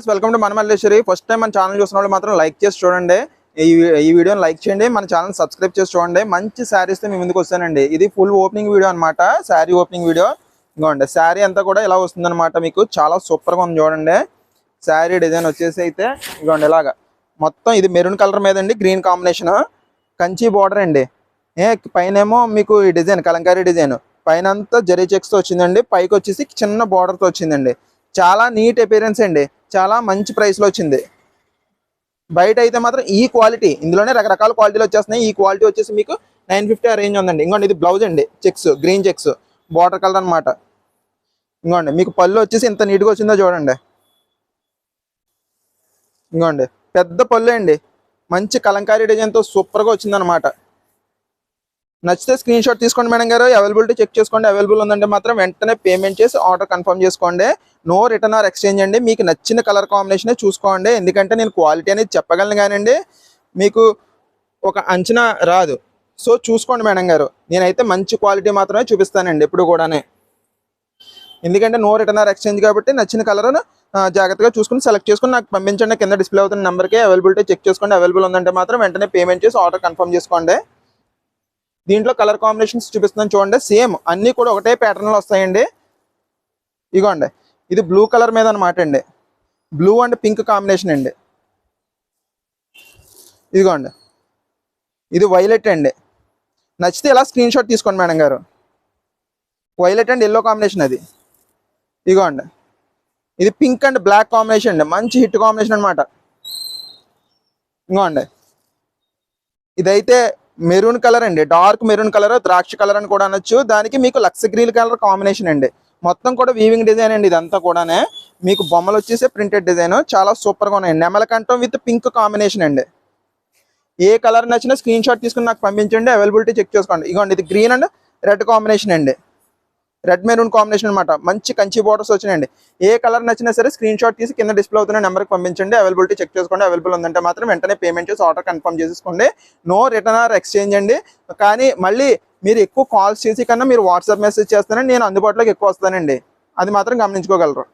Welcome to మన Malleswari. First time మన channel చూసిన వాళ్ళు మాత్రం లైక్ చేసి చూడండి. ఈ వీడియోని లైక్ చేయండి, మన ఛానల్ సబ్స్క్రైబ్ చేసి చూడండి. మంచి శారీస్ తో మీ ముందుకు వస్తానండి. ఇది ఫుల్ ఓపెనింగ్ వీడియో అనమాట, శారీ ఓపెనింగ్ వీడియో. ఇదిగోండి శారీ అంతా కూడా ఇలా వస్తుంది అనమాట. మీకు చాలా సూపర్ గా ఉంది చూడండి. శారీ డిజైన్ వచ్చేసి అయితే ఇదిగోండి ఇలాగా మొత్తం ఇది మెరూన్ కలర్ మీద అండి, గ్రీన్ కాంబినేషన్, కంచి బార్డర్ అండి. పైనేమో మీకు ఈ డిజైన్ కలంకారీ డిజైన్, పైన అంతా జరీ చెక్స్ తో వచ్చిందండి. పైకి వచ్చేసి చిన్న బార్డర్ తో వచ్చిందండి. చాలా నీట్ అపియరెన్స్ అండి, చాలా మంచి ప్రైస్ లో వచ్చింది. బయట అయితే మాత్రం ఈ క్వాలిటీ, ఇందులోనే రకరకాల క్వాలిటీలు వచ్చేస్తున్నాయి. ఈ క్వాలిటీ వచ్చేసి మీకు 950 రేంజ్ ఉందండి. ఇంకోండి ఇది బ్లౌజ్ అండి, checks, green checks, border colour అనమాట. ఇంకోండి మీకు పళ్ళు వచ్చేసి ఎంత నీట్గా వచ్చిందో చూడండి. ఇంకోండి పెద్ద పళ్ళు అండి, మంచి కలంకారీ డిజైన్తో సూపర్గా వచ్చిందనమాట. నచ్చితే స్క్రీన్ షాట్ తీసుకోండి మేడం గారు. అవైలబిలిటీ చెక్ చేసుకోండి. అవైలబుల్ ఉందంటే మాత్రం వెంటనే పేమెంట్ చేసి ఆర్డర్ కన్ఫర్మ్ చేసుకోండి. నో రిటర్న్ ఆర్ ఎక్స్చేంజ్ అండి. మీకు నచ్చిన కలర్ కాంబినేషనే చూసుకోండి. ఎందుకంటే నేను క్వాలిటీ అనేది చెప్పగలను కానండి, మీకు ఒక అంచనా రాదు. సో చూసుకోండి మేడం గారు. నేనైతే మంచి క్వాలిటీ మాత్రమే చూపిస్తానండి ఎప్పుడు కూడానే. ఎందుకంటే నో రిటర్న్ ఆర్ ఎక్స్చేంజ్ కాబట్టి నచ్చిన కలర్ జాగ్రత్తగా చూసుకుని సెలెక్ట్ చేసుకుని నాకు పంపించండి. కింద డిస్ప్లే అవుతున్న నెంబర్కి అవైలబిలిటీ చెక్ చేసుకోండి. అవైలబుల్ ఉందంటే మాత్రం వెంటనే పేమెంట్ చేసి ఆర్డర్ కన్ఫర్మ్ చేసుకోండి. దీంట్లో కలర్ కాంబినేషన్స్ చూపిస్తున్నాను చూడండి. సేమ్ అన్నీ కూడా ఒకటే ప్యాటర్న్లో వస్తాయండి. ఇగోండి ఇది బ్లూ కలర్ మీద అనమాట అండి, బ్లూ అండ్ పింక్ కాంబినేషన్ అండి. ఇదిగోండి ఇది వైలెట్ అండి. నచ్చితే ఇలా స్క్రీన్ షాట్ తీసుకోండి మేడం గారు. వైలెట్ అండ్ ఎల్లో కాంబినేషన్ అది. ఇదిగోండి ఇది పింక్ అండ్ బ్లాక్ కాంబినేషన్ అండి, మంచి హిట్ కాంబినేషన్ అనమాట. ఇంకోండి ఇదైతే మెరూన్ కలర్ అండి, డార్క్ మెరూన్ కలర్, ద్రాక్ష కలర్ అని కూడా అనొచ్చు. దానికి మీకు లక్స్ గ్రీన్ కలర్ కాంబినేషన్ అండి. మొత్తం కూడా వీవింగ్ డిజైన్ అండి. ఇదంతా కూడానే మీకు బొమ్మలు వచ్చేసి ప్రింటెడ్ డిజైన్, చాలా సూపర్గా ఉన్నాయండి. నెమల కంఠం విత్ పింక్ కాంబినేషన్ అండి. ఏ కలర్ నచ్చినా స్క్రీన్ షాట్ తీసుకుని నాకు పంపించండి. అవైలబిలిటీ చెక్ చేసుకోండి. ఇగోండి ఇది గ్రీన్ అండ్ రెడ్ కాంబినేషన్ అండి, రెడ్ మెరూన్ కాంబినేషన్ అనమాట. మంచి కంచి బోర్డర్స్ వచ్చినాయండి. ఏ కలర్ నచ్చినా సరే స్క్రీన్ షాట్ తీసి కింద డిస్ప్లే అవుతున్న నెంబర్కి పంపించండి. అవైలబిలిటీ చెక్ చేసుకోండి. అవైలబుల్ ఉందంటే మాత్రం వెంటనే పేమెంట్ చేసి ఆర్డర్ కన్ఫర్మ్ చేసేసుకోండి. నో రిటర్న్ ఆర్ ఎక్స్చేంజ్ అండి. కానీ మళ్ళీ మీరు ఎక్కువ కాల్స్ చేసి కన్నా మీరు వాట్సాప్ మెసేజ్ చేస్తేనే నేను అందుబాటులోకి ఎక్కువ వస్తానండి. అది మాత్రం గమనించుకోగలరు.